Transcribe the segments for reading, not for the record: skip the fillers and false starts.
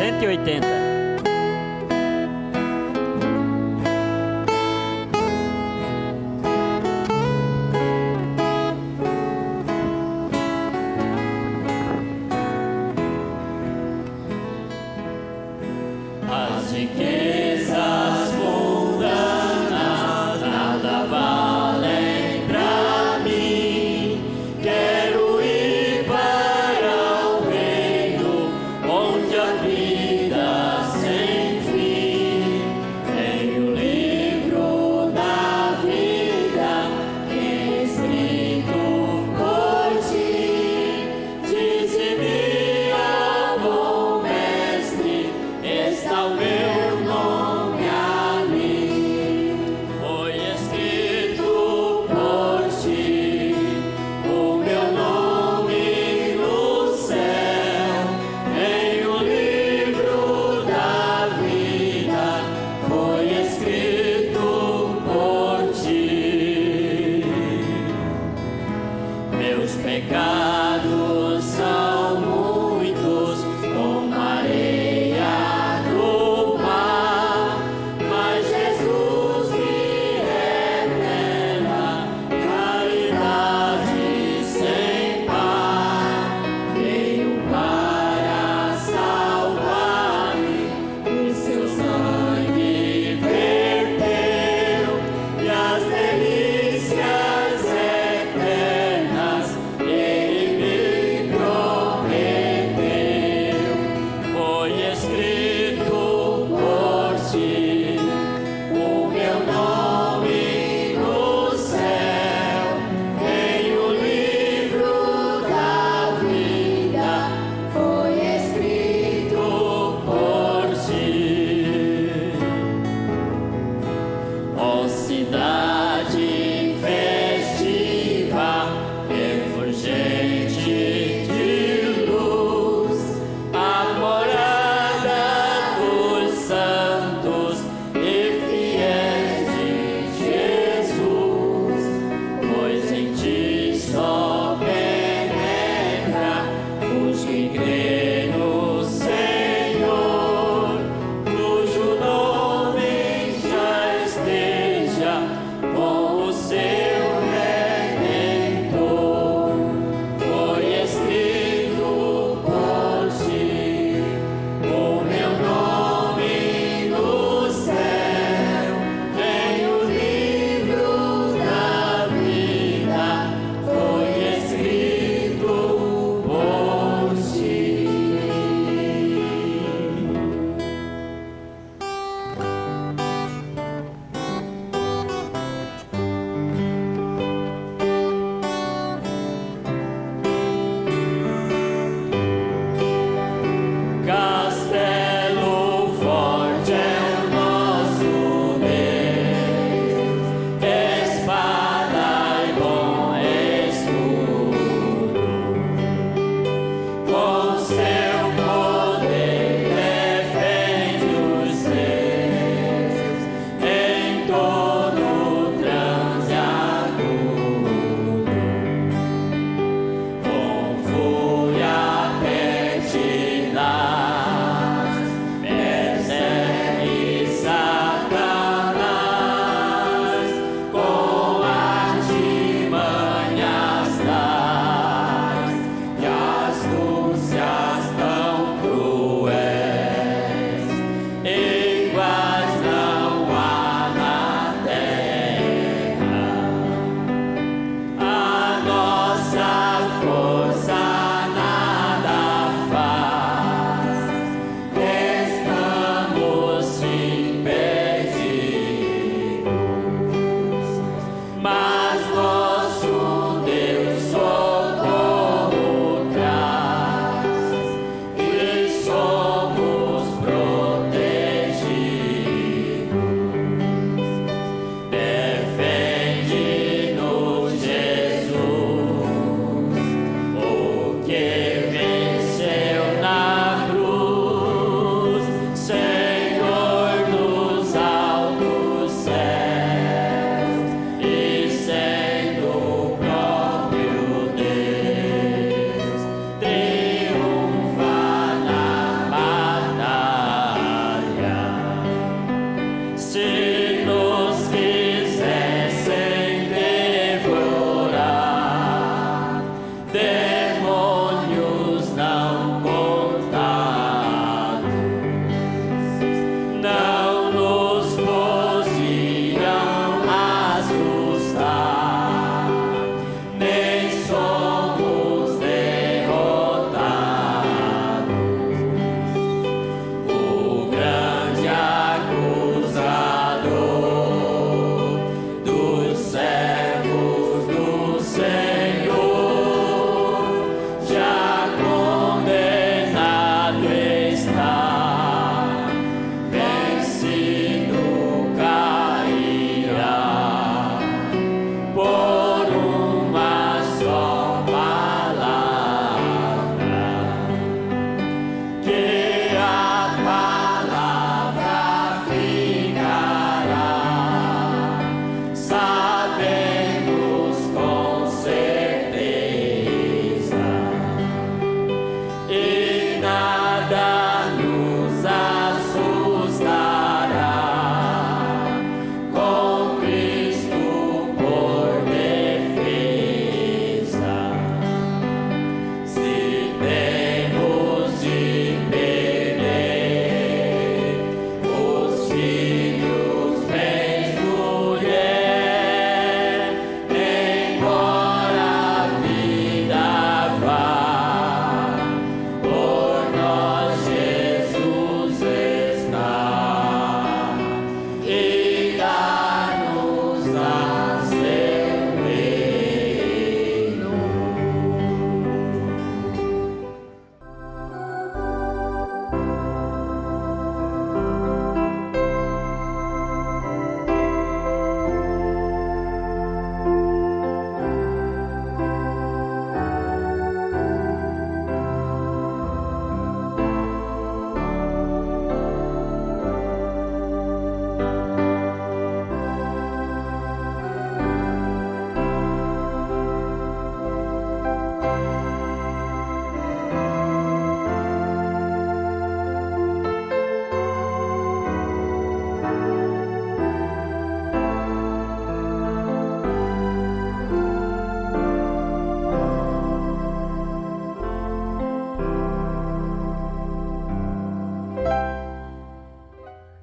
180. As riquezas mundanas nada valem pra mim. Quero ir para o reino onde a vida sem fim. Tenho o livro da vida escrito por ti. Dize-me, ó bom mestre, está o meu nome.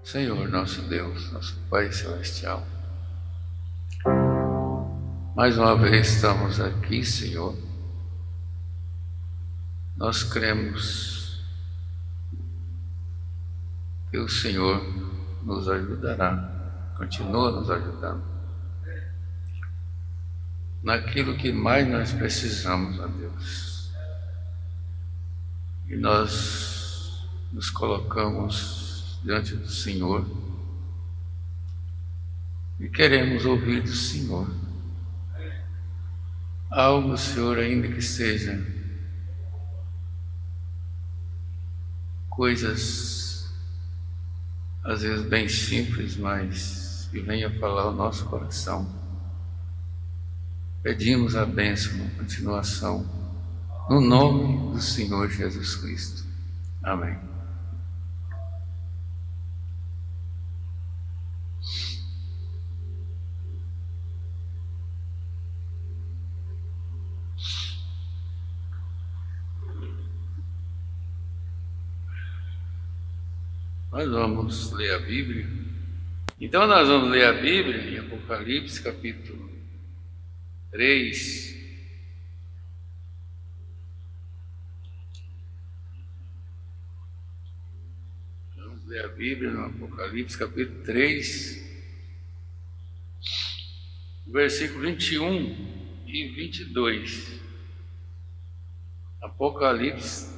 Senhor, nosso Deus, nosso Pai Celestial, mais uma vez estamos aqui, Senhor. Nós cremos que o Senhor nos ajudará, continua nos ajudando naquilo que mais nós precisamos, ó Deus. E nós nos colocamos diante do Senhor e queremos ouvir do Senhor algo, Senhor, ainda que seja coisas às vezes bem simples, mas que venha falar o nosso coração. Pedimos a bênção na continuação, no nome do Senhor Jesus Cristo. Amém. Nós vamos ler a Bíblia. Então nós vamos ler a Bíblia em Apocalipse capítulo 3. Vamos ler a Bíblia no Apocalipse capítulo 3, versículo 21 e 22. Apocalipse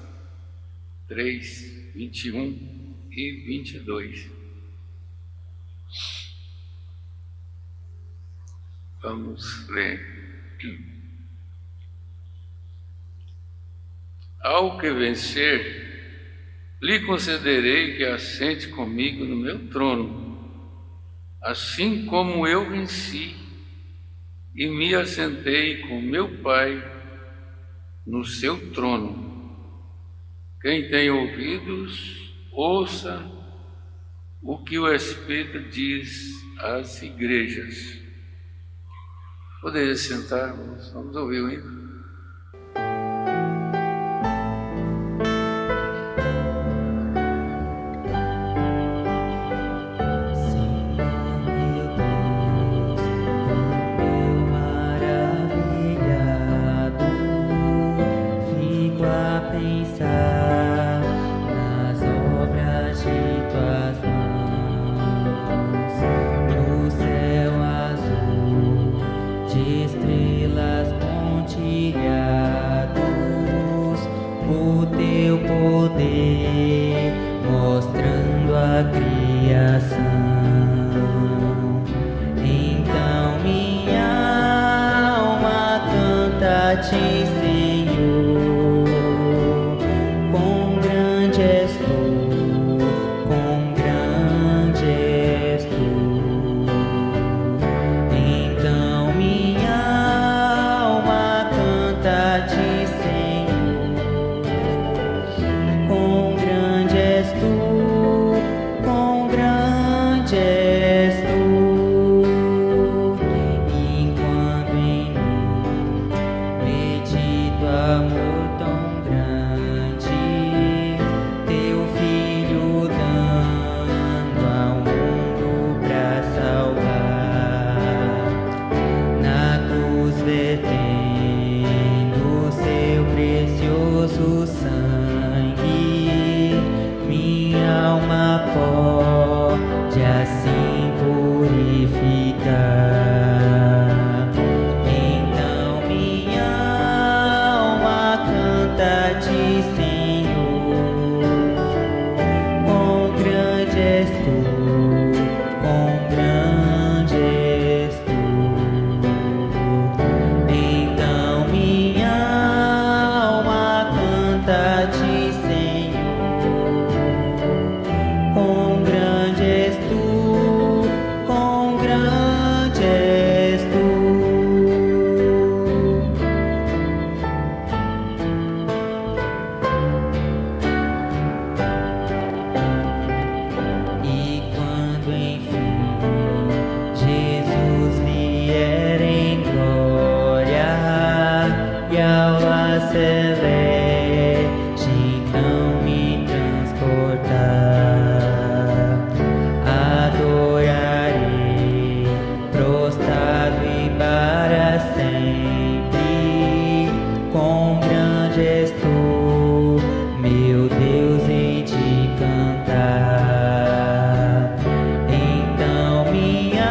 3, 21 e 22. Vamos ler. Ao que vencer, lhe concederei que assente comigo no meu trono, assim como eu venci e me assentei com meu Pai no seu trono. Quem tem ouvidos, ouça o que o Espírito diz às igrejas. Poderia sentar, vamos ouvir o hino. mostrando a criação. Então minha alma canta a ti, Senhor, quão grande és tu, quão grande és tu. Então minha alma canta a ti, Senhor, quão grande és tu, quão grande és tu. Enquanto em mim medito amor tão grande, teu filho dando ao mundo pra salvar, na cruz vertendo seu precioso sangue, minha alma pode assim purificar. Então minha alma canta a ti, Senhor, quão grande és tu, quão grande és tu. Então minha alma canta a ti, Senhor, quão grande és tu, quão grande és tu. E quando enfim Jesus vier em glória e aula celeste, então me transportar, adorarei prostrado e para sempre. Quão grande és tu, meu Deus, em te cantar. Então minha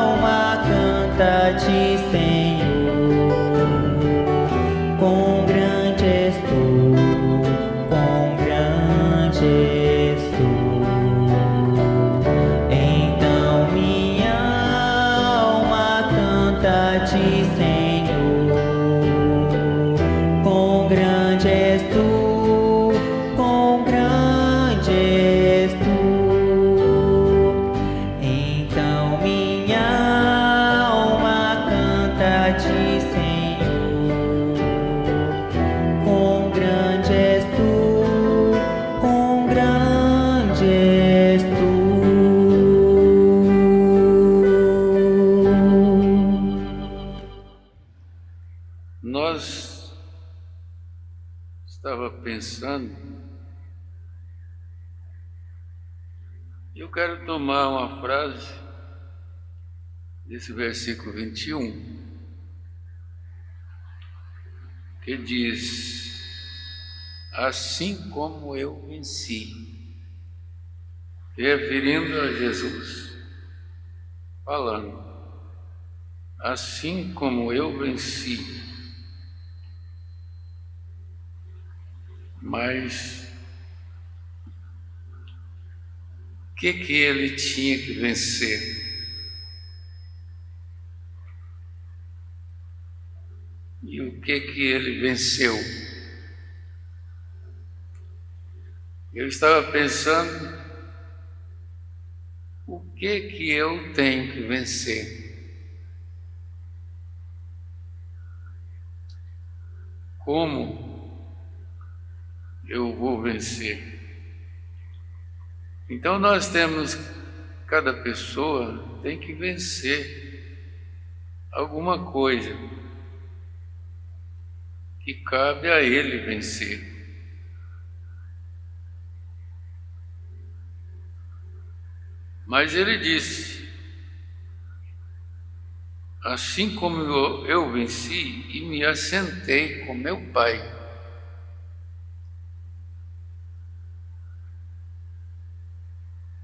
alma canta a ti, Senhor, quão grande és tu, quão grande és tu. Então minha alma canta a ti, Senhor, quão grande és tu, quão grande és tu. Então minha alma canta a ti, Senhor, quão grande és tu, quão grande és tu. Nós estava pensando, eu quero tomar uma frase desse versículo 21, que diz: assim como eu venci, referindo a Jesus, falando, assim como eu venci. Mas o que ele tinha que vencer? E o que ele venceu? Eu estava pensando, o que eu tenho que vencer? Como eu vou vencer? Então nós temos, cada pessoa tem que vencer alguma coisa que cabe a ele vencer. Mas ele disse, assim como eu venci e me assentei com meu Pai,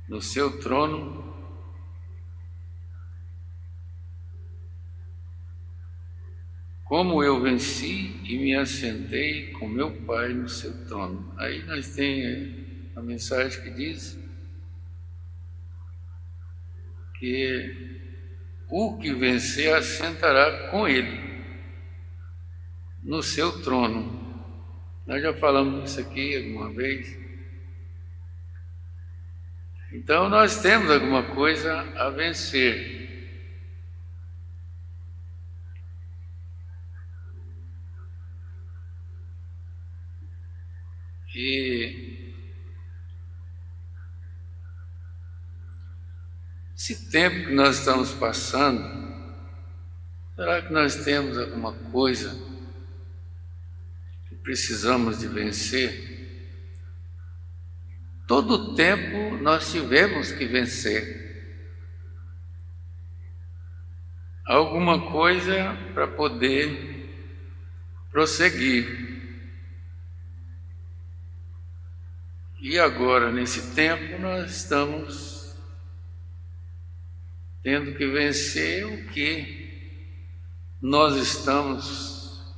no seu trono, como eu venci e me assentei com meu Pai no seu trono. Aí nós temos a mensagem que diz que o que vencer assentará com ele no seu trono. Nós já falamos isso aqui alguma vez. Então nós temos alguma coisa a vencer. E esse tempo que nós estamos passando, será que nós temos alguma coisa que precisamos de vencer? Todo o tempo nós tivemos que vencer alguma coisa para poder prosseguir. E agora, nesse tempo, nós estamos tendo que vencer o que nós estamos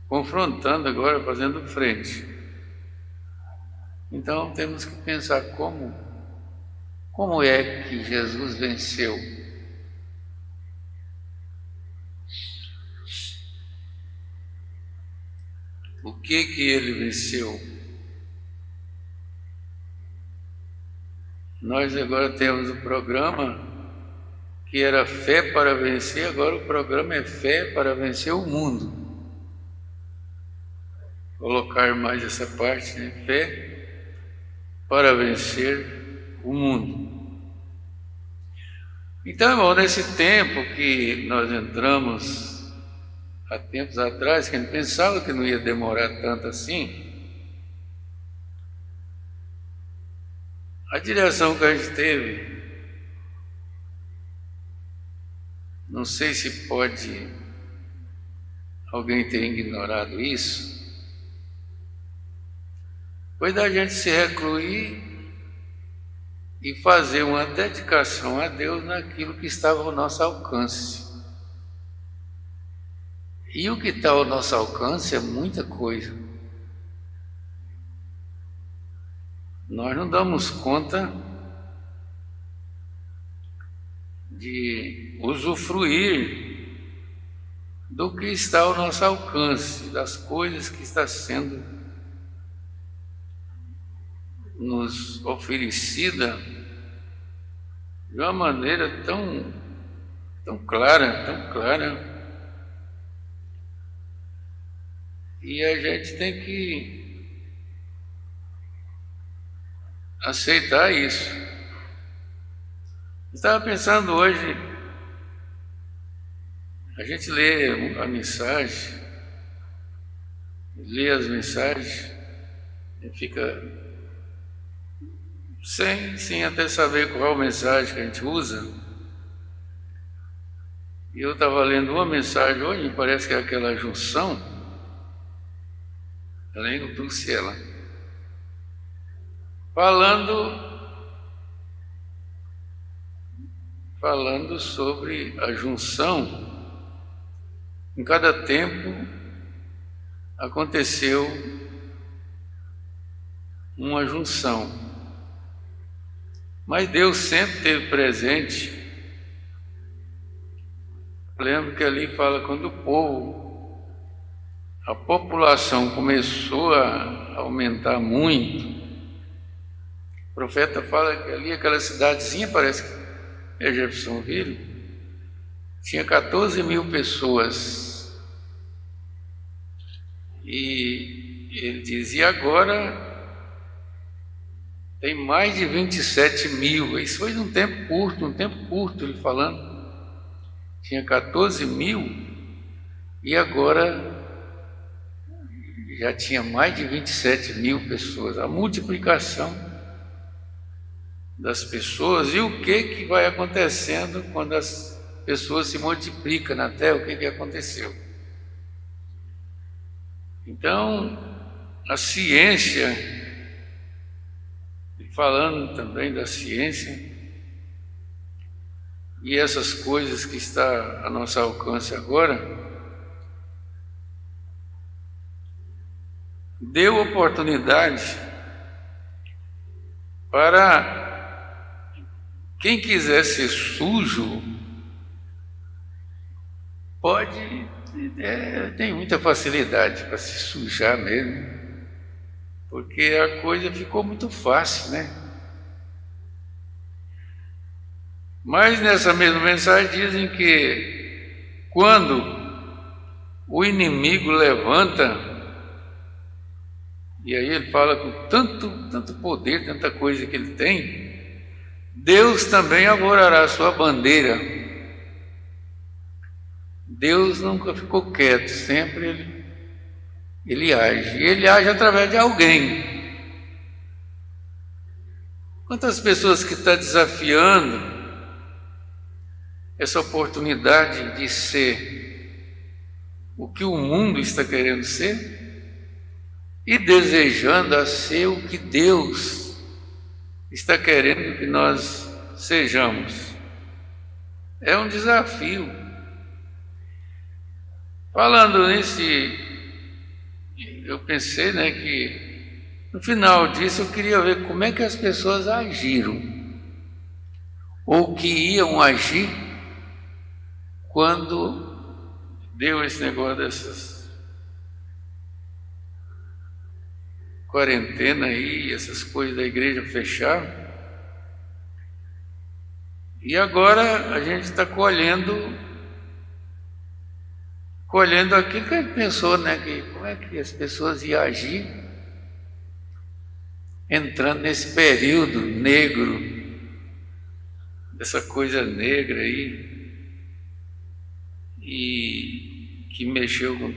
confrontando agora, fazendo frente. Então, temos que pensar como é que Jesus venceu. O que ele venceu? Nós agora temos o programa que era Fé para Vencer, agora o programa é Fé para Vencer o Mundo. Colocar mais essa parte, né? Fé para vencer o mundo. Então, irmão, nesse tempo que nós entramos há tempos atrás, que a gente pensava que não ia demorar tanto assim, a direção que a gente teve, não sei se pode alguém ter ignorado isso, foi da gente se recluir e fazer uma dedicação a Deus naquilo que estava ao nosso alcance. E o que está ao nosso alcance é muita coisa. Nós não damos conta de usufruir do que está ao nosso alcance, das coisas que está sendo nos oferecida de uma maneira tão clara, e a gente tem que aceitar isso. Eu estava pensando hoje, a gente lê a mensagem, lê as mensagens e fica sem até saber qual mensagem que a gente usa. E eu estava lendo uma mensagem hoje, parece que é aquela junção, além do Bruxela, falando sobre a junção. Em cada tempo aconteceu uma junção, mas Deus sempre esteve presente. Eu lembro que ali fala quando o povo, a população começou a aumentar muito. O profeta fala que ali aquela cidadezinha, parece que é Jeffersonville, tinha 14 mil pessoas. E ele dizia agora tem mais de 27 mil. Isso foi num tempo curto ele falando. Tinha 14 mil e agora já tinha mais de 27 mil pessoas. A multiplicação das pessoas. E o que vai acontecendo quando as pessoas se multiplicam na terra? O que aconteceu? Então, a ciência, falando também da ciência, e essas coisas que está a nosso alcance agora, deu oportunidade para quem quiser ser sujo, pode, tem muita facilidade para se sujar mesmo, porque a coisa ficou muito fácil, né? Mas nessa mesma mensagem dizem que quando o inimigo levanta, e aí ele fala com tanto poder, tanta coisa que ele tem, Deus também arvorará a sua bandeira. Deus nunca ficou quieto, sempre ele age. E ele age através de alguém. Quantas pessoas que estão desafiando essa oportunidade de ser o que o mundo está querendo ser e desejando a ser o que Deus está querendo que nós sejamos. É um desafio. Falando nesse, eu pensei, né, que no final disso eu queria ver como é que as pessoas agiram, ou que iam agir quando deu esse negócio dessas quarentena aí, essas coisas da igreja fechar. E agora a gente está colhendo aquilo que a gente pensou, né? Que como é que as pessoas iam agir entrando nesse período negro, dessa coisa negra aí, e que mexeu com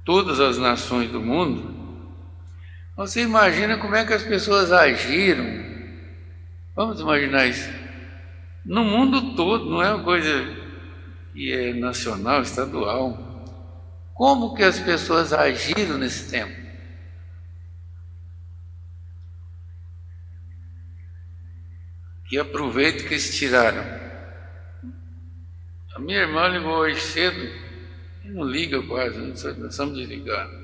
todas as nações do mundo. Você imagina como é que as pessoas agiram? Vamos imaginar isso. No mundo todo, não é uma coisa que é nacional, estadual. Como que as pessoas agiram nesse tempo? Que aproveito que eles tiraram. A minha irmã ligou hoje cedo, e não liga quase, nós estamos desligados.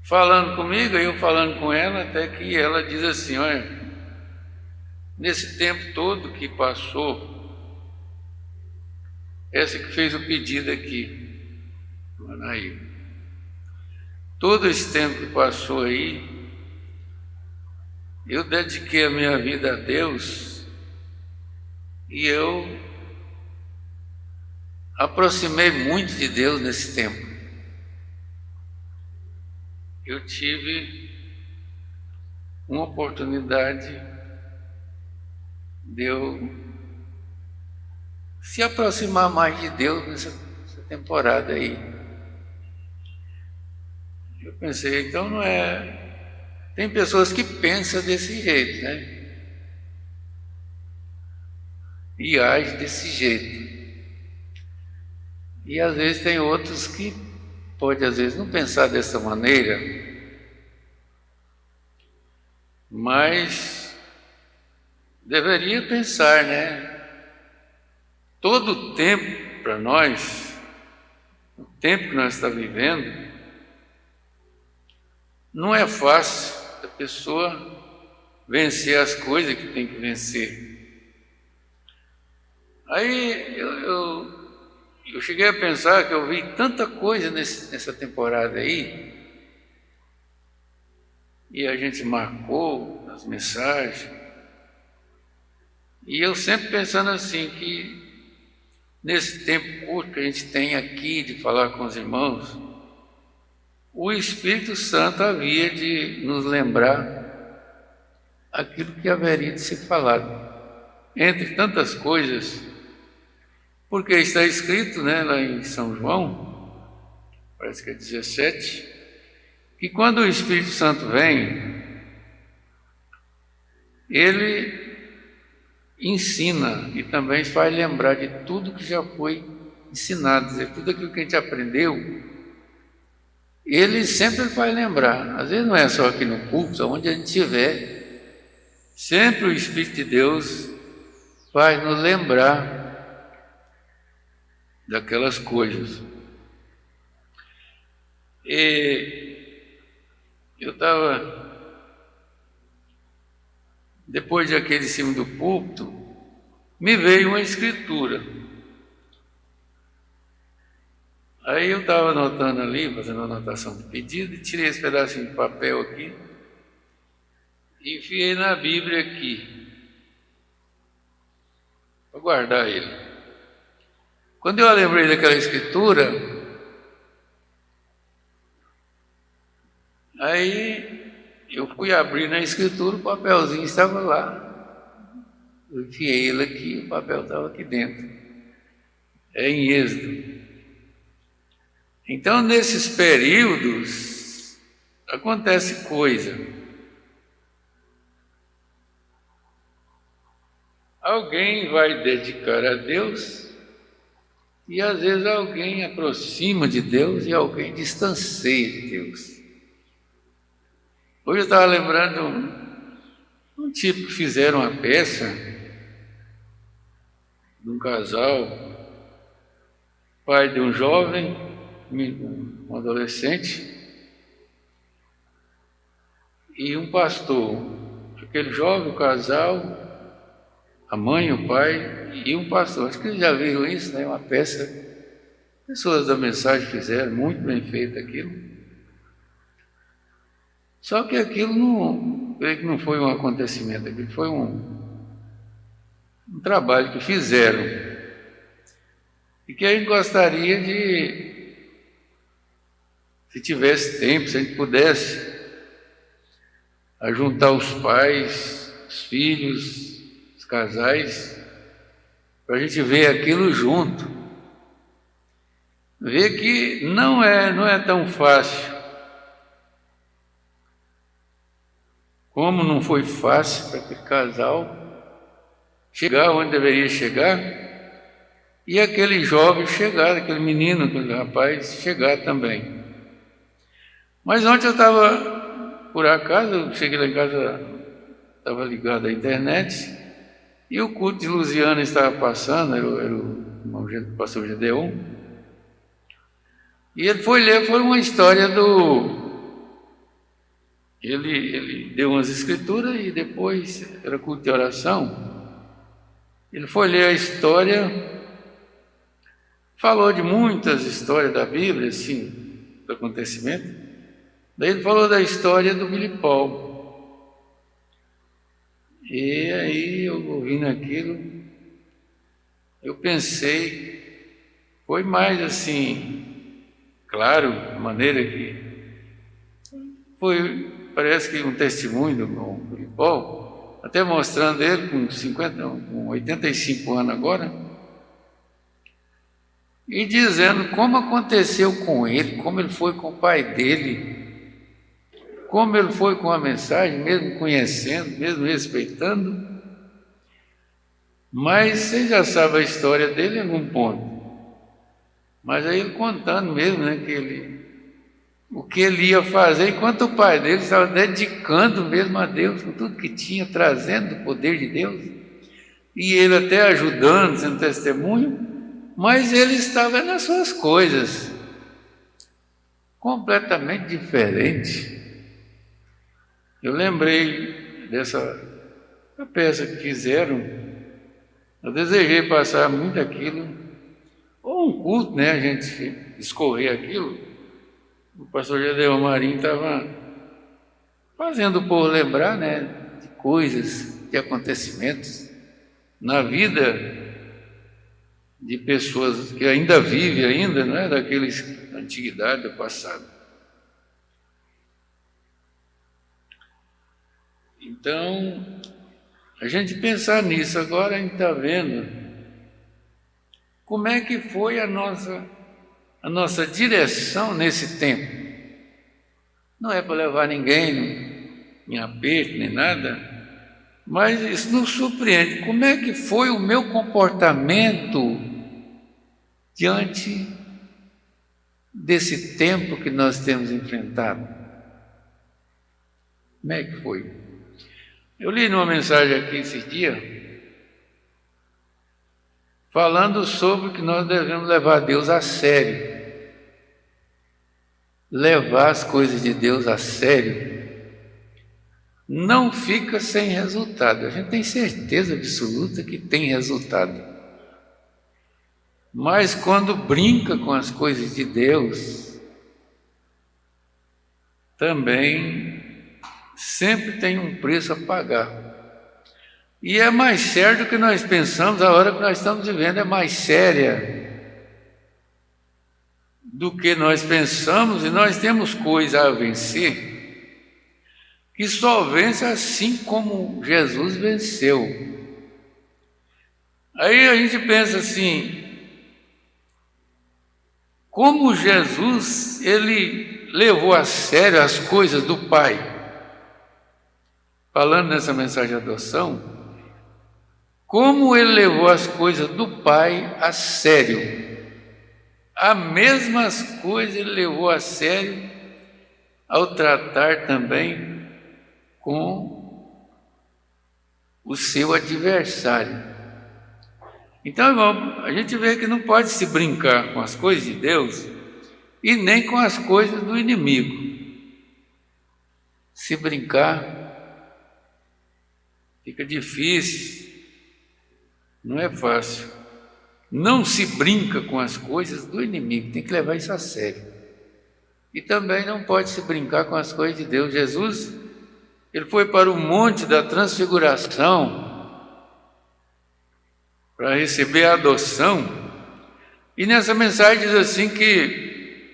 Falando comigo, eu falando com ela, até que ela diz assim: olha, nesse tempo todo que passou, essa que fez o pedido aqui, Manaí, todo esse tempo que passou aí, eu dediquei a minha vida a Deus e eu aproximei muito de Deus nesse tempo. Eu tive uma oportunidade de eu se aproximar mais de Deus nessa temporada aí. Eu pensei, então não é... Tem pessoas que pensam desse jeito, né? E agem desse jeito. E às vezes tem outros que pode às vezes não pensar dessa maneira, mas deveria pensar, né? Todo o tempo para nós, o tempo que nós estamos vivendo, não é fácil a pessoa vencer as coisas que tem que vencer. Aí eu cheguei a pensar que eu vi tanta coisa nessa temporada aí, e a gente marcou as mensagens, e eu sempre pensando assim, que nesse tempo curto que a gente tem aqui de falar com os irmãos, o Espírito Santo havia de nos lembrar aquilo que haveria de ser falado, entre tantas coisas, porque está escrito, né, lá em São João, parece que é 17, que quando o Espírito Santo vem, ele ensina e também faz lembrar de tudo que já foi ensinado, dizer, tudo aquilo que a gente aprendeu, ele sempre faz lembrar. Às vezes não é só aqui no culto, onde a gente estiver, sempre o Espírito de Deus vai nos lembrar daquelas coisas. E eu estava, depois de aquele em cima do púlpito, me veio uma escritura. Aí eu estava anotando ali, fazendo anotação de pedido, e tirei esse pedacinho de papel aqui, e enfiei na Bíblia aqui, para guardar ele. Quando eu lembrei daquela escritura, aí eu fui abrir na escritura, o papelzinho estava lá. Eu enfiei ele aqui, o papel estava aqui dentro. É em Êxodo. Então, nesses períodos, acontece coisa. Alguém vai dedicar a Deus, e às vezes alguém aproxima de Deus e alguém distancia de Deus. Hoje eu estava lembrando um tipo que fizeram uma peça de um casal, pai de um jovem, um adolescente, e um pastor. Aquele jovem, o casal, a mãe, o pai e um pastor. Acho que vocês já viram isso, né? Uma peça. Pessoas da mensagem fizeram, muito bem feito aquilo. Só que aquilo não, creio que não foi um acontecimento, aquilo foi um trabalho que fizeram. E que a gente gostaria de, se tivesse tempo, se a gente pudesse, ajuntar os pais, os filhos, os casais, para a gente ver aquilo junto. Ver que não é tão fácil. Como não foi fácil para aquele casal chegar onde deveria chegar, e aquele jovem chegar, aquele menino, aquele rapaz chegar também. Mas ontem eu estava, por acaso, eu cheguei lá em casa, estava ligado à internet, e o culto de Luziana estava passando, era o pastor Gedeon, e ele foi ler, foi uma história do... Ele deu umas escrituras e depois era culto de oração. Ele foi ler a história, falou de muitas histórias da Bíblia, assim, do acontecimento. Daí ele falou da história do Billy Paul. E aí, eu ouvindo aquilo, eu pensei, foi mais assim, claro, de maneira que foi... Parece que um testemunho do Billy Paul, até mostrando ele com 85 anos agora, e dizendo como aconteceu com ele, como ele foi com o pai dele, como ele foi com a mensagem, mesmo conhecendo, mesmo respeitando. Mas você já sabe a história dele em algum ponto. Mas aí ele contando mesmo, né, o que ele ia fazer, enquanto o pai dele estava dedicando mesmo a Deus, com tudo que tinha, trazendo o poder de Deus, e ele até ajudando, sendo testemunho, mas ele estava nas suas coisas, completamente diferente. Eu lembrei dessa peça que fizeram, eu desejei passar muito aquilo, ou um culto, né, a gente escorrer aquilo. O pastor Gedeon Marinho estava fazendo o povo lembrar, né, de coisas, de acontecimentos na vida de pessoas que ainda vivem, ainda, não é, daqueles da antiguidade, do passado. Então, a gente pensar nisso, agora a gente está vendo como é que foi a nossa direção nesse tempo. Não é para levar ninguém em aperto nem nada, mas isso nos surpreende. Como é que foi o meu comportamento diante desse tempo que nós temos enfrentado? Como é que foi? Eu li numa mensagem aqui esses dias, falando sobre que nós devemos levar Deus a sério. levar as coisas de Deus a sério, não fica sem resultado. A gente tem certeza absoluta que tem resultado. Mas quando brinca com as coisas de Deus, também sempre tem um preço a pagar. E é mais sério do que nós pensamos. A hora que nós estamos vivendo é mais séria do que nós pensamos, e nós temos coisa a vencer que só vence assim como Jesus venceu. Aí a gente pensa assim, como Jesus, ele levou a sério as coisas do Pai. Falando nessa mensagem de adoção, como ele levou as coisas do Pai a sério. As mesmas coisas ele levou a sério ao tratar também com o seu adversário. Então, irmão, a gente vê que não pode se brincar com as coisas de Deus e nem com as coisas do inimigo. Se brincar, fica difícil, não é fácil. Não se brinca com as coisas do inimigo, tem que levar isso a sério. E também não pode se brincar com as coisas de Deus. Jesus, ele foi para o monte da transfiguração para receber a adoção, e nessa mensagem diz assim que,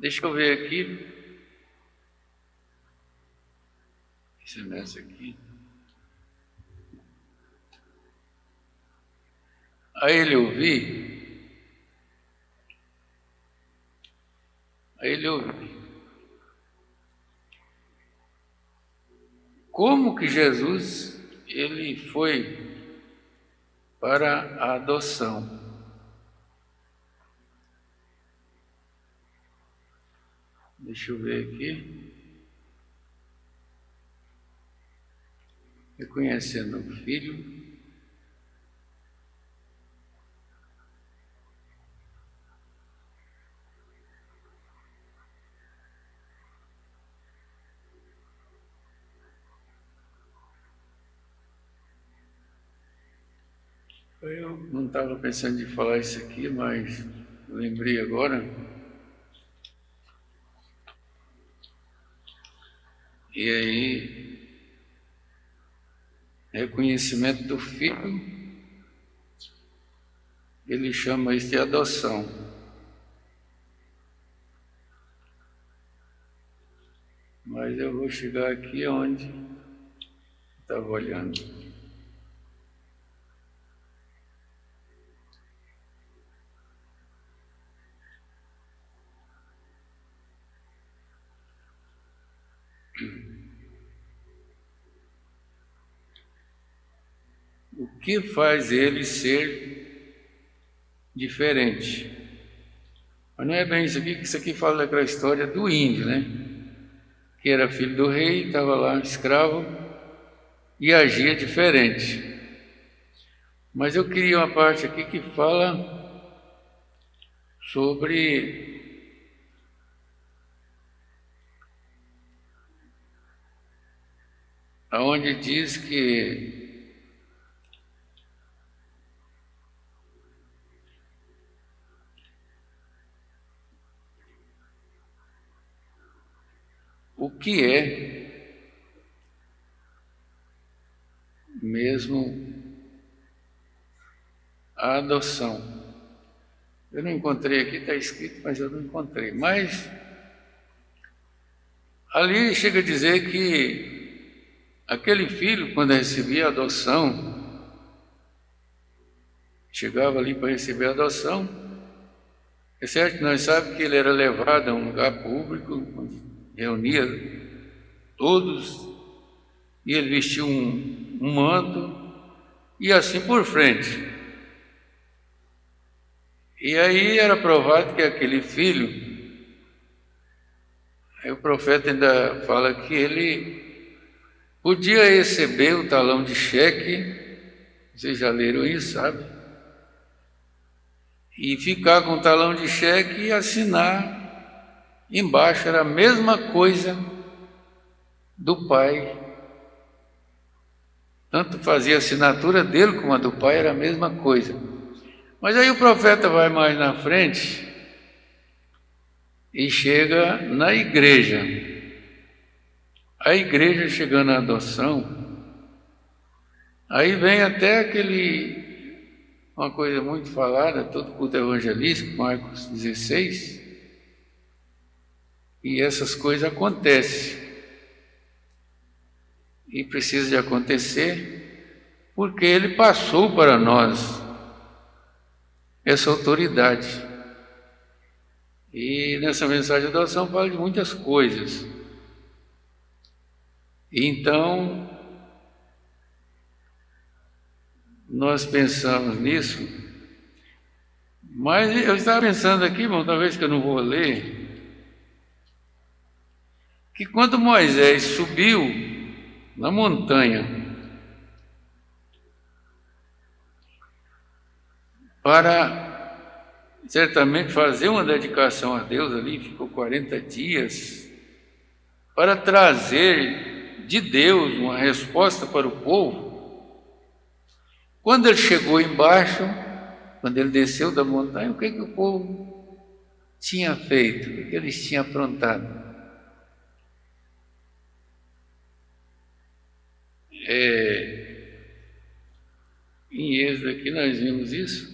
deixa eu ver aqui, esse é nessa aqui. A ele ouvi. Como que Jesus, ele foi para a adoção? Deixa eu ver aqui. Reconhecendo o Filho, eu não estava pensando em falar isso aqui, mas lembrei agora. E aí, reconhecimento do Filho, ele chama isso de adoção. Mas eu vou chegar aqui onde estava olhando. O que faz ele ser diferente? Mas não é bem isso aqui, que isso aqui fala daquela história do índio, né? Que era filho do rei, estava lá escravo e agia diferente. Mas eu queria uma parte aqui que fala sobre aonde diz que o que é mesmo a adoção. Eu não encontrei aqui, está escrito, mas eu não encontrei. Mas ali chega a dizer que aquele filho, quando recebia a adoção, chegava ali para receber a adoção, é certo que nós sabemos que ele era levado a um lugar público, onde reunia todos, e ele vestia um manto, e assim por frente. E aí era provado que aquele filho, aí o profeta ainda fala que ele podia receber o talão de cheque, vocês já leram isso, sabe? E ficar com o talão de cheque e assinar embaixo era a mesma coisa do pai. Tanto fazia a assinatura dele como a do pai, era a mesma coisa. Mas aí o profeta vai mais na frente e chega na igreja. A igreja chegando à adoção, aí vem até uma coisa muito falada, todo culto evangelístico, Marcos 16, e essas coisas acontecem. E precisa de acontecer, porque ele passou para nós essa autoridade. E nessa mensagem de adoção fala de muitas coisas. Então, nós pensamos nisso, mas eu estava pensando aqui, bom, talvez que eu não vou ler, que quando Moisés subiu na montanha para certamente fazer uma dedicação a Deus ali, ficou 40 dias, para trazer de Deus uma resposta para o povo. Quando ele chegou embaixo, quando ele desceu da montanha, o que o povo tinha feito? O que eles tinham aprontado? Em Êxodo aqui nós vimos isso.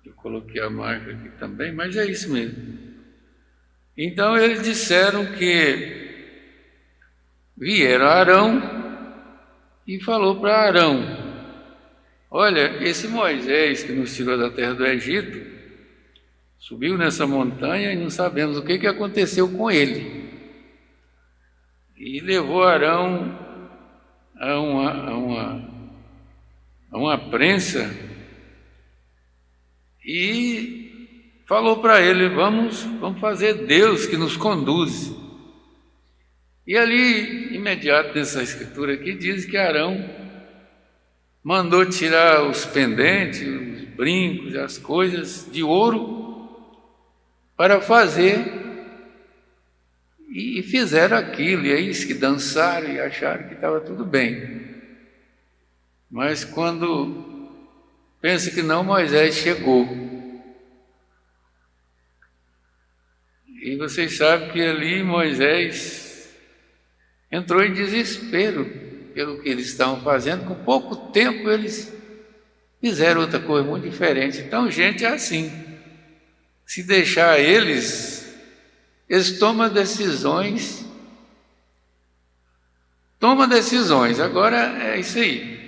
Eu coloquei a marca aqui também, mas é isso mesmo. Então eles disseram que vieram a Arão e falou para Arão: olha, esse Moisés que nos tirou da terra do Egito subiu nessa montanha e não sabemos o que aconteceu com ele. E levou Arão a uma prensa e falou para ele: vamos fazer Deus que nos conduz. E ali, imediato nessa escritura aqui, diz que Arão mandou tirar os pendentes, os brincos, as coisas de ouro para fazer. E fizeram aquilo, e é isso que dançaram e acharam que estava tudo bem. Mas quando pensa que não, Moisés chegou. E vocês sabem que ali Moisés entrou em desespero pelo que eles estavam fazendo. Com pouco tempo eles fizeram outra coisa muito diferente. Então, gente, é assim. Se deixar eles tomam decisões. Agora é isso aí.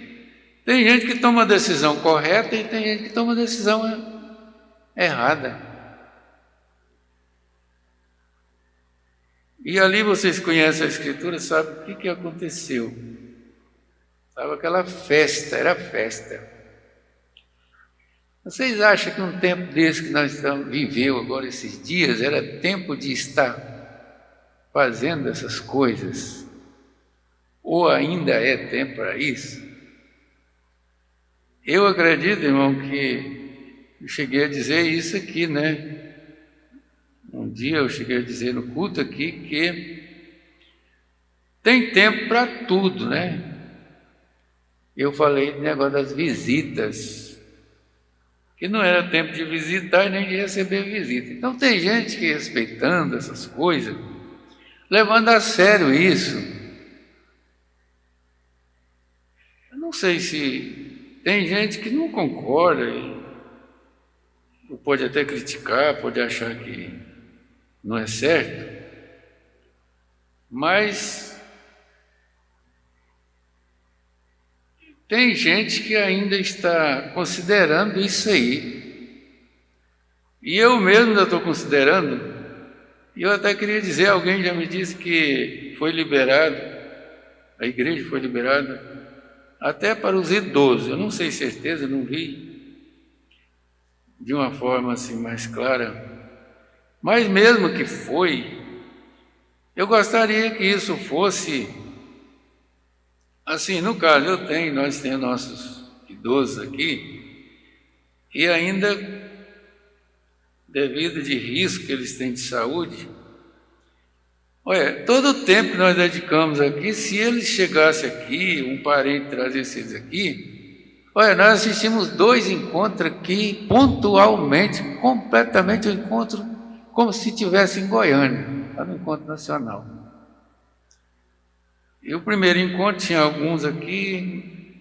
Tem gente que toma a decisão correta e tem gente que toma a decisão errada. E ali vocês conhecem a Escritura, sabem o que aconteceu. Estava aquela festa, era festa. Vocês acham que um tempo desse que nós viveu agora esses dias era tempo de estar fazendo essas coisas? Ou ainda é tempo para isso? Eu acredito, irmão, que eu cheguei a dizer isso aqui, né? Um dia eu cheguei a dizer no culto aqui que tem tempo para tudo, né? Eu falei do negócio das visitas, que não era tempo de visitar e nem de receber visita. Então tem gente que, respeitando essas coisas, levando a sério isso. Eu não sei se tem gente que não concorda, ou pode até criticar, pode achar que não é certo, mas tem gente que ainda está considerando isso aí. E eu mesmo ainda estou considerando. E eu até queria dizer, alguém já me disse que foi liberado, a igreja foi liberada, até para os idosos. Eu não sei certeza, não vi de uma forma assim mais clara. Mas mesmo que foi, eu gostaria que isso fosse assim. No caso, nós temos nossos idosos aqui, E ainda, devido de risco que eles têm de saúde, olha, todo o tempo que nós dedicamos aqui, se eles chegassem aqui, um parente trazesse eles aqui, olha, nós assistimos 2 encontros aqui, pontualmente, completamente um encontro como se estivesse em Goiânia, lá no encontro nacional. E o primeiro encontro tinha alguns aqui,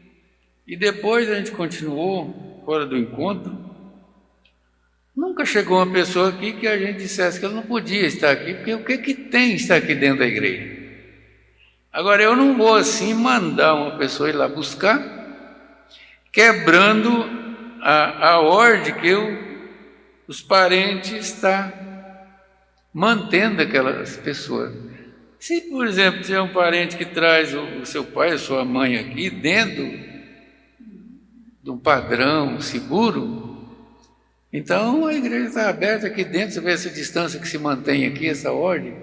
e depois a gente continuou fora do encontro. Nunca chegou uma pessoa aqui que a gente dissesse que ela não podia estar aqui, porque o que tem estar aqui dentro da igreja? Agora, eu não vou assim mandar uma pessoa ir lá buscar, quebrando a ordem que os parentes estão mantendo aquelas pessoas. Se, por exemplo, tiver um parente que traz o seu pai, a sua mãe aqui, dentro de um padrão seguro, então a igreja está aberta aqui dentro. Você vê essa distância que se mantém aqui, essa ordem.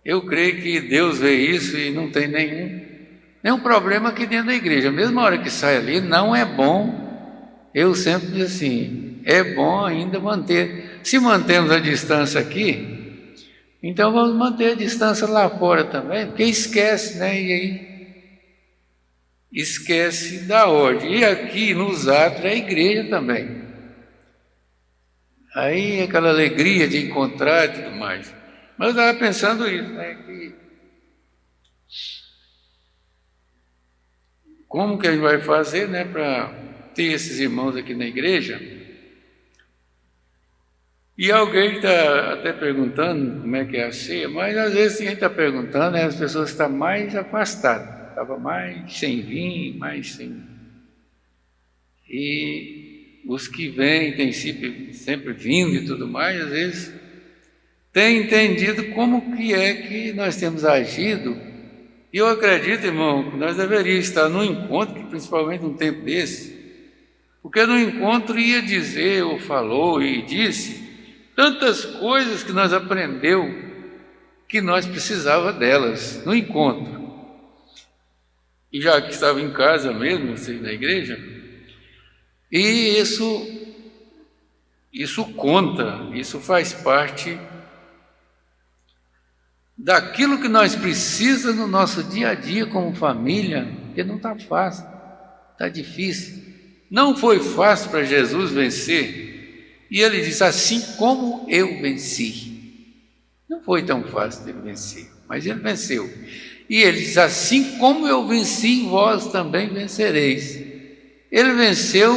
Eu creio que Deus vê isso e não tem nenhum problema aqui dentro da igreja. A mesma hora que sai ali, não é bom. Eu sempre digo assim, é bom ainda manter. Se mantemos a distância aqui, então vamos manter a distância lá fora também, porque esquece, né? E aí esquece da ordem. E aqui nos atos é a igreja também. Aí aquela alegria de encontrar e tudo mais. Mas eu estava pensando isso, né? Que como que a gente vai fazer, né, para ter esses irmãos aqui na igreja? E alguém está até perguntando como é que é a ceia, mas às vezes quem está perguntando, né, as pessoas estão mais afastadas, estavam mais sem vir, mais sem. E os que vêm têm sempre vindo e tudo mais, às vezes têm entendido como que é que nós temos agido. E eu acredito, irmão, que nós deveríamos estar no encontro, principalmente num tempo desse, porque no encontro ia dizer, ou falou e disse, tantas coisas que nós aprendeu que nós precisava delas no encontro. E já que estava em casa mesmo, assim, na igreja, e isso conta, isso faz parte daquilo que nós precisamos no nosso dia a dia como família, porque não está fácil, está difícil. Não foi fácil para Jesus vencer. E ele diz, assim como eu venci. Não foi tão fácil ele vencer, mas ele venceu. E ele diz, assim como eu venci, vós também vencereis. Ele venceu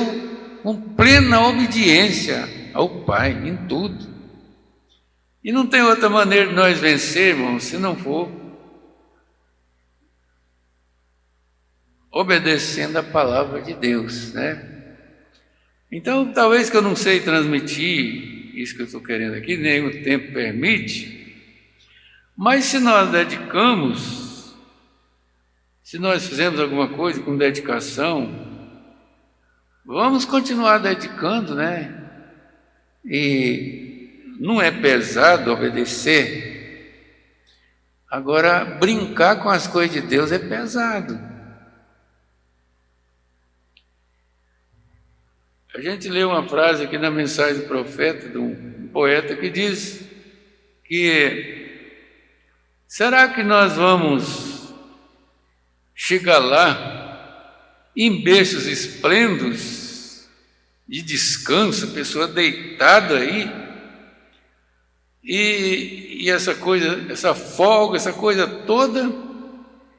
com plena obediência ao Pai, em tudo. E não tem outra maneira de nós vencermos, se não for obedecendo a palavra de Deus, né? Então, talvez que eu não sei transmitir isso que eu estou querendo aqui, nem o tempo permite, mas se nós dedicamos, se nós fizermos alguma coisa com dedicação, vamos continuar dedicando, né? E não é pesado obedecer. Agora, brincar com as coisas de Deus é pesado. A gente lê uma frase aqui na mensagem do profeta, de um poeta, que diz que será que nós vamos chegar lá em berços esplêndidos de descanso, a pessoa deitada aí, e essa coisa, essa folga, essa coisa toda,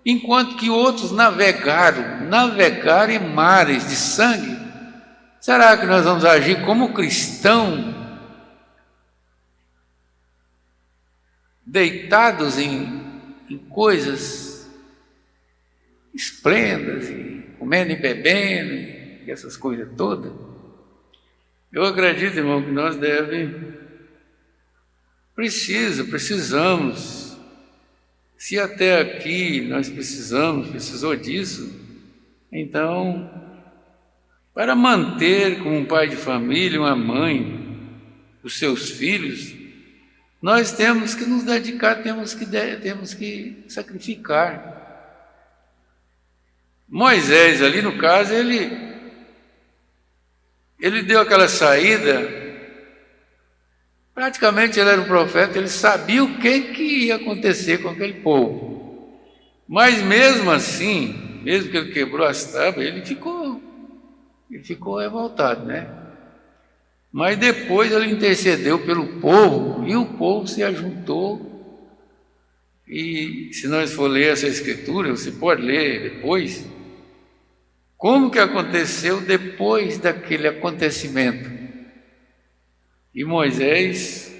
enquanto que outros navegaram em mares de sangue? Será que nós vamos agir como cristão, deitados em coisas esplêndidas, e comendo e bebendo, e essas coisas todas? Eu acredito, irmão, que nós precisamos, se até aqui nós precisou disso, então, para manter como um pai de família, uma mãe, os seus filhos, nós temos que nos dedicar, temos que sacrificar. Moisés, ali no caso, ele ele deu aquela saída, praticamente ele era um profeta, ele sabia o que ia acontecer com aquele povo. Mas mesmo assim, mesmo que ele quebrou as tábuas, ele ficou revoltado, né? Mas depois ele intercedeu pelo povo e o povo se ajuntou. E se nós for ler essa escritura, você pode ler depois, como que aconteceu depois daquele acontecimento. E Moisés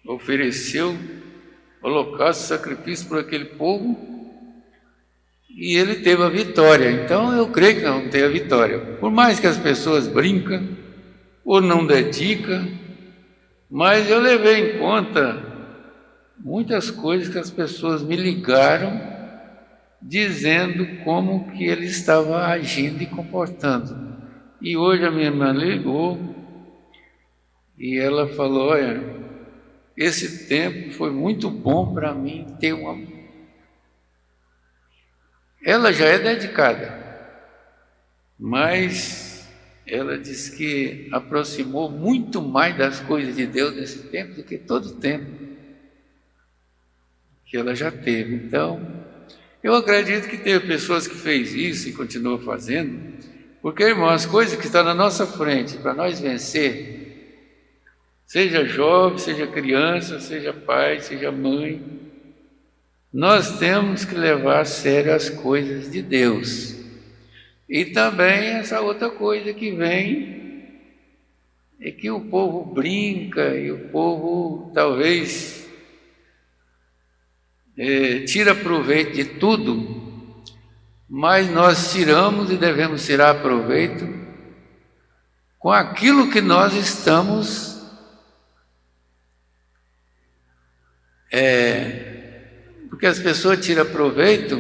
ofereceu holocausto, sacrifício por aquele povo, e ele teve a vitória. Então eu creio que nós vamos ter a vitória. Por mais que as pessoas brincam, ou não dedicam, mas eu levei em conta muitas coisas que as pessoas me ligaram, dizendo como que ele estava agindo e comportando. E hoje a minha irmã ligou, e ela falou, olha, esse tempo foi muito bom para mim ter uma... Ela já é dedicada, mas ela diz que aproximou muito mais das coisas de Deus nesse tempo do que todo o tempo que ela já teve. Então, eu acredito que teve pessoas que fez isso e continuam fazendo, porque, irmão, as coisas que estão na nossa frente para nós vencer, seja jovem, seja criança, seja pai, seja mãe, nós temos que levar a sério as coisas de Deus. E também essa outra coisa que vem é que o povo brinca e o povo talvez tira proveito de tudo, mas nós tiramos e devemos tirar proveito com aquilo que nós estamos porque as pessoas tiram proveito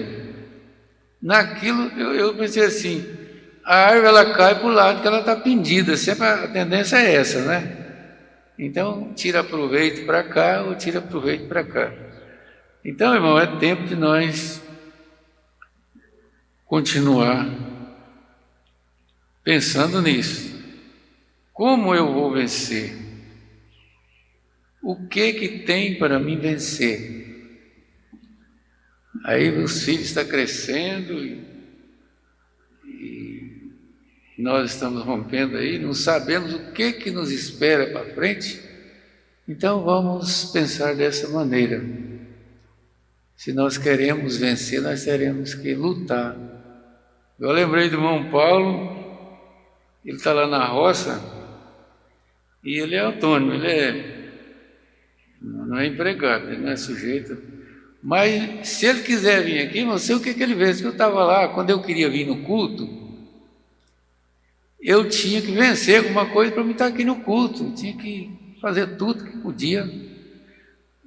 naquilo. Eu pensei assim, a árvore ela cai para o lado que ela está pendida, sempre a tendência é essa, né? Então tira proveito para cá ou tira proveito para cá. Então, irmão, é tempo de nós continuar pensando nisso. Como eu vou vencer? O que tem para mim vencer? Aí os filhos estão crescendo e nós estamos rompendo aí, não sabemos o que nos espera para frente. Então vamos pensar dessa maneira. Se nós queremos vencer, nós teremos que lutar. Eu lembrei do irmão Paulo, ele está lá na roça, e ele é autônomo, não é empregado, ele não é sujeito. Mas se ele quiser vir aqui, não sei o que ele vê. Eu estava lá, quando eu queria vir no culto, eu tinha que vencer alguma coisa para me estar aqui no culto, eu tinha que fazer tudo que podia.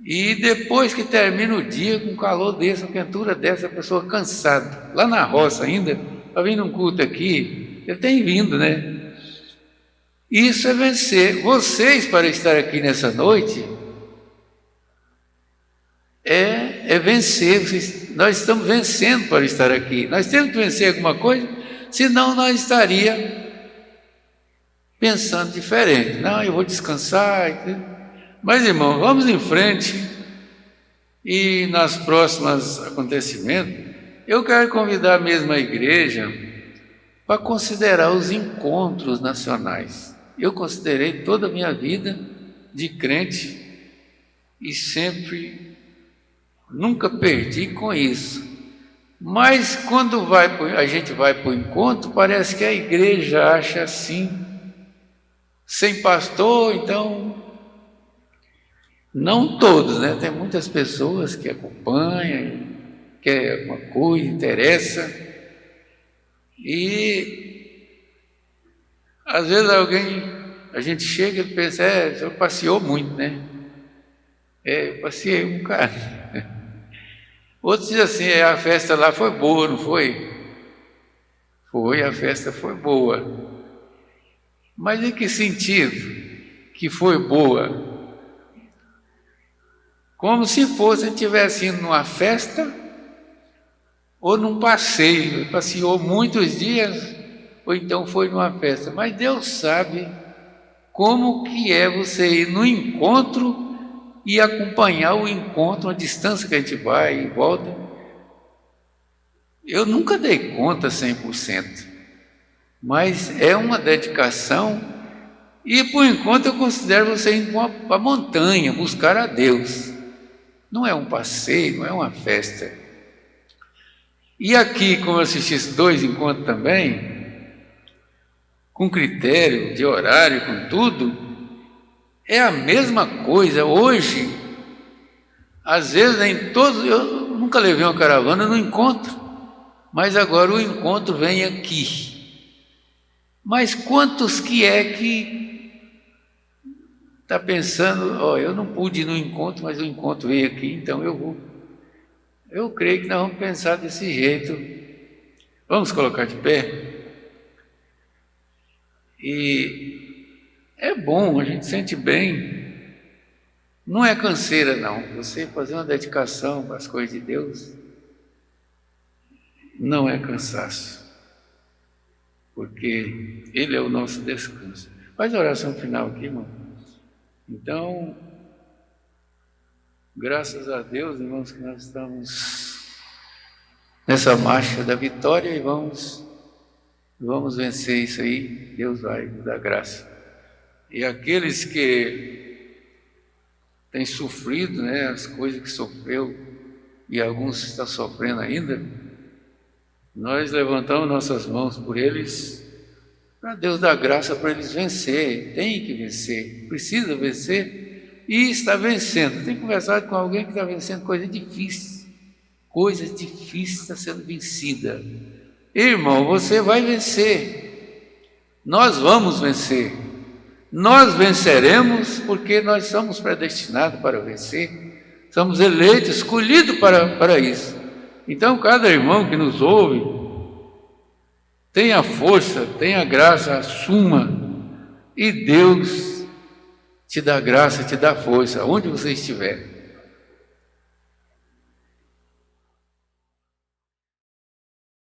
E depois que termina o dia, com calor desse, uma quentura dessa, a pessoa cansada, lá na roça ainda, para vir num culto aqui, ele tem vindo, né? Isso é vencer. Vocês, para estar aqui nessa noite, é vencer. Nós estamos vencendo para estar aqui. Nós temos que vencer alguma coisa, senão nós estaríamos pensando diferente. Não, eu vou descansar. Mas, irmão, vamos em frente. E nas próximas acontecimentos, eu quero convidar mesmo a igreja para considerar os encontros nacionais. Eu considerei toda a minha vida de crente e sempre, nunca perdi com isso. Mas quando a gente vai para o encontro, parece que a igreja acha assim, sem pastor, então... Não todos, né? Tem muitas pessoas que acompanham, quer alguma coisa, interessa. E às vezes a gente chega e pensa, o senhor passeou muito, né? Eu passeei um bocado. Outros dizem assim, a festa lá foi boa, não foi? Foi, a festa foi boa. Mas em que sentido que foi boa? Como se fosse estivesse indo numa festa ou num passeio. Passeou muitos dias, ou então foi numa festa. Mas Deus sabe como que é você ir no encontro e acompanhar o encontro, a distância que a gente vai e volta. Eu nunca dei conta 100%, mas é uma dedicação, e por enquanto eu considero você ir para a montanha, buscar a Deus. Não é um passeio, não é uma festa. E aqui, como eu assisti esses 2 encontros também, com critério de horário, com tudo, é a mesma coisa. Hoje, às vezes, em todos, eu nunca levei uma caravana no encontro, mas agora o encontro vem aqui. Mas quantos que está pensando, eu não pude ir no encontro, mas o encontro veio aqui, então eu vou. Eu creio que nós vamos pensar desse jeito. Vamos colocar de pé? E é bom, a gente sente bem. Não é canseira, não. Você fazer uma dedicação para as coisas de Deus não é cansaço, porque Ele é o nosso descanso. Faz a oração final aqui, irmão. Então, graças a Deus, irmãos, que nós estamos nessa marcha da vitória e vamos vencer isso aí. Deus vai nos dar graça. E aqueles que têm sofrido, as coisas que sofreu, e alguns estão sofrendo ainda, nós levantamos nossas mãos por eles, para Deus dar graça para eles vencer. Tem que vencer, precisa vencer e está vencendo. Tem conversado com alguém que está vencendo coisas difíceis está sendo vencida. Irmão, você vai vencer, nós vamos vencer, nós venceremos, porque nós somos predestinados para vencer, somos eleitos, escolhidos para isso. Então, cada irmão que nos ouve, tenha força, tenha graça, assuma, e Deus te dá graça, te dá força, onde você estiver.